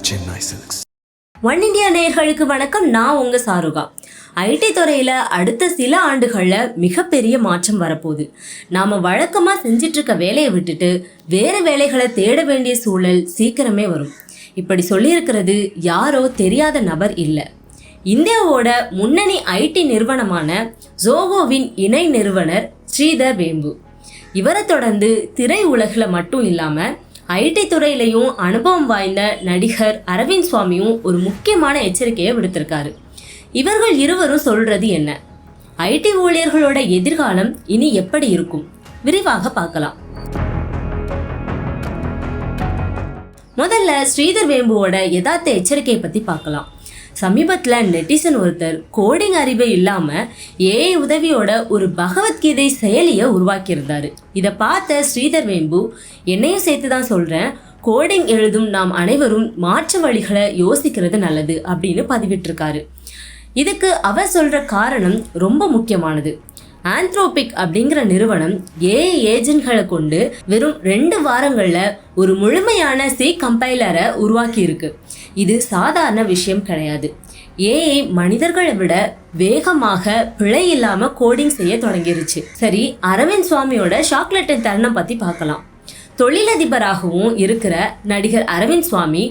Chennai Silks. One India நேயர்களுக்கு வணக்கம். நான் உங்க சாருகா. ஐடி துறையில் அடுத்த சில ஆண்டுகளில் மிகப்பெரிய மாற்றம் வரப்போகுது. நாம் வழக்கமாக செஞ்சிட்டு இருக்க வேலையை விட்டுட்டு வேறு வேலைகளை தேட வேண்டிய சூழல் சீக்கிரமே வரும். இப்படி சொல்லியிருக்கிறது யாரோ தெரியாத நபர் இல்லை. இந்தியாவோட முன்னணி ஐடி நிறுவனமான ஜோகோவின் இணை நிறுவனர் ஸ்ரீதர் வேம்பு. இவரை தொடர்ந்து திரை உலகில் மட்டும் இல்லாமல் ஐடி துறையிலையும் அனுபவம் வாய்ந்த நடிகர் அரவிந்த் சுவாமியும் ஒரு முக்கியமான எச்சரிக்கையை விடுத்திருக்காரு. இவர்கள் இருவரும் சொல்றது என்ன? ஐடி ஊழியர்களோட எதிர்காலம் இனி எப்படி இருக்கும்? விரிவாக பார்க்கலாம். முதல்ல ஸ்ரீதர் வேம்புவோட யதார்த்த எச்சரிக்கையை பத்தி பார்க்கலாம். சமீபத்தில் நெட்டிசன் ஒருத்தர் கோடிங் அறிவே இல்லாமல் ஏஐ உதவியோட ஒரு பகவத்கீதை செயலியை உருவாக்கியிருந்தாரு. இதை பார்த்த ஸ்ரீதர் வேம்பு, என்னையும் சேர்த்து தான் சொல்கிறேன், கோடிங் எழுதும் நாம் அனைவரும் மாற்று வழிகளை யோசிக்கிறது நல்லது அப்படின்னு பதிவிட்டிருக்காரு. இதுக்கு அவர் சொல்கிற காரணம் ரொம்ப முக்கியமானது. ஆந்த்ரோபிக் அப்படிங்கிற நிறுவனம் ஏஐ ஏஜென்ட்களை கொண்டு வெறும் 2 வாரங்களில் ஒரு முழுமையான சி கம்பைலரை உருவாக்கி இருக்கு. இது சாதாரண விஷயம் கிடையாது. ஏஐ மனிதர்களை விட வேகமாக பிழை இல்லாம கோடிங் செய்ய தொடங்கிருச்சு. சரி, அரவிந்த் சுவாமியோட சாக்லேட்டின் தருணம் பத்தி பார்க்கலாம். தொழிலதிபராகவும் இருக்கிற நடிகர் அரவிந்த் சுவாமி,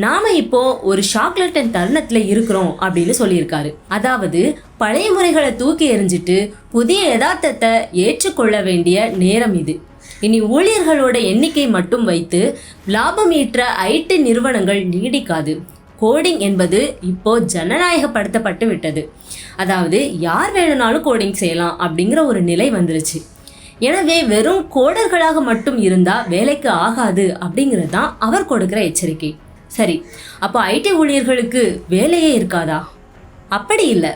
நாம இப்போ ஒரு சாக்லேட்டின் தருணத்துல இருக்கிறோம் அப்படின்னு சொல்லியிருக்காரு. அதாவது பழைய முறைகளை தூக்கி எறிஞ்சிட்டு புதிய யதார்த்தத்தை ஏற்றுக்கொள்ள வேண்டிய நேரம் இது. இனி ஊழியர்களோட எண்ணிக்கை மட்டும் வைத்து லாபம் ஈற்ற ஐடி நிறுவனங்கள் நீடிக்காது. கோடிங் என்பது இப்போ ஜனநாயகப்படுத்தப்பட்டு விட்டது. அதாவது யார் வேணும்னாலும் கோடிங் செய்யலாம் அப்படிங்கிற ஒரு நிலை வந்துருச்சு. எனவே வெறும் கோடர்களாக மட்டும் இருந்தா வேலைக்கு ஆகாது அப்படிங்கிறது தான் அவர் கொடுக்கிற எச்சரிக்கை. சரி, அப்போ ஐடி ஊழியர்களுக்கு வேலையே இருக்காதா? அப்படி இல்லை.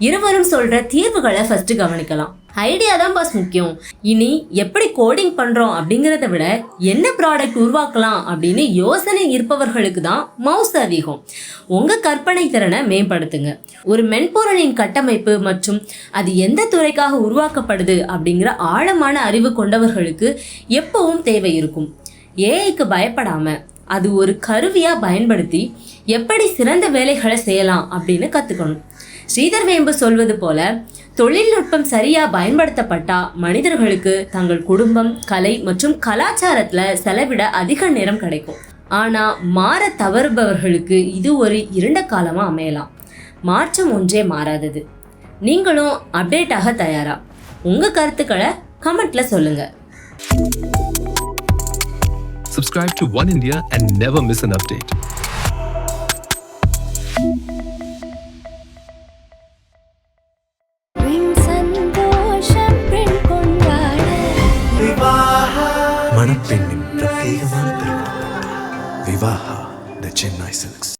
இருவரும் சொல்ற தீர்வுகளை ஃபர்ஸ்ட் கவனிக்கலாம். ஐடியா தான் பாஸ் முக்கியம். இனி எப்படி கோடிங் பண்றோம் அப்படிங்கிறத விட என்ன ப்ராடக்ட் உருவாக்கலாம் அப்படின்னு யோசனை இருப்பவர்களுக்கு தான் மவுஸ் அதிகம். உங்க கற்பனை திறனை மேம்படுத்துங்க. ஒரு மென்பொருளின் கட்டமைப்பு மற்றும் அது எந்த துறைக்காக உருவாக்கப்படுது அப்படிங்கிற ஆழமான அறிவு கொண்டவர்களுக்கு எப்பவும் தேவை இருக்கும். ஏஐக்கு பயப்படாம அது ஒரு கருவியா பயன்படுத்தி எப்படி சிறந்த வேலைகளை செய்யலாம் அப்படின்னு கத்துக்கணும். ஸ்ரீதர் வேம்பு சொல்வது போல, தொழில்நுட்பம் சரியா பயன்படுத்தப்பட்டா மனிதர்களுக்கு தங்கள் குடும்பம், கலை மற்றும் கலாச்சாரத்துல செலவிட அதிக நேரம் கிடைக்கும். ஆனா மாற தவறுபவர்களுக்கு இது ஒரு இருண்ட காலமா அமையலாம். மாற்றம் ஒன்றே மாறாதது. நீங்களும் அப்டேட் ஆக தயாரா? உங்க கருத்துக்களை கமெண்ட்ல சொல்லுங்க. Subscribe to One India and never miss an update. மணப்பெண்ணின் பிரத்யேகமான திருமணம். விவாஹா, தி சென்னை சில்க்ஸ்.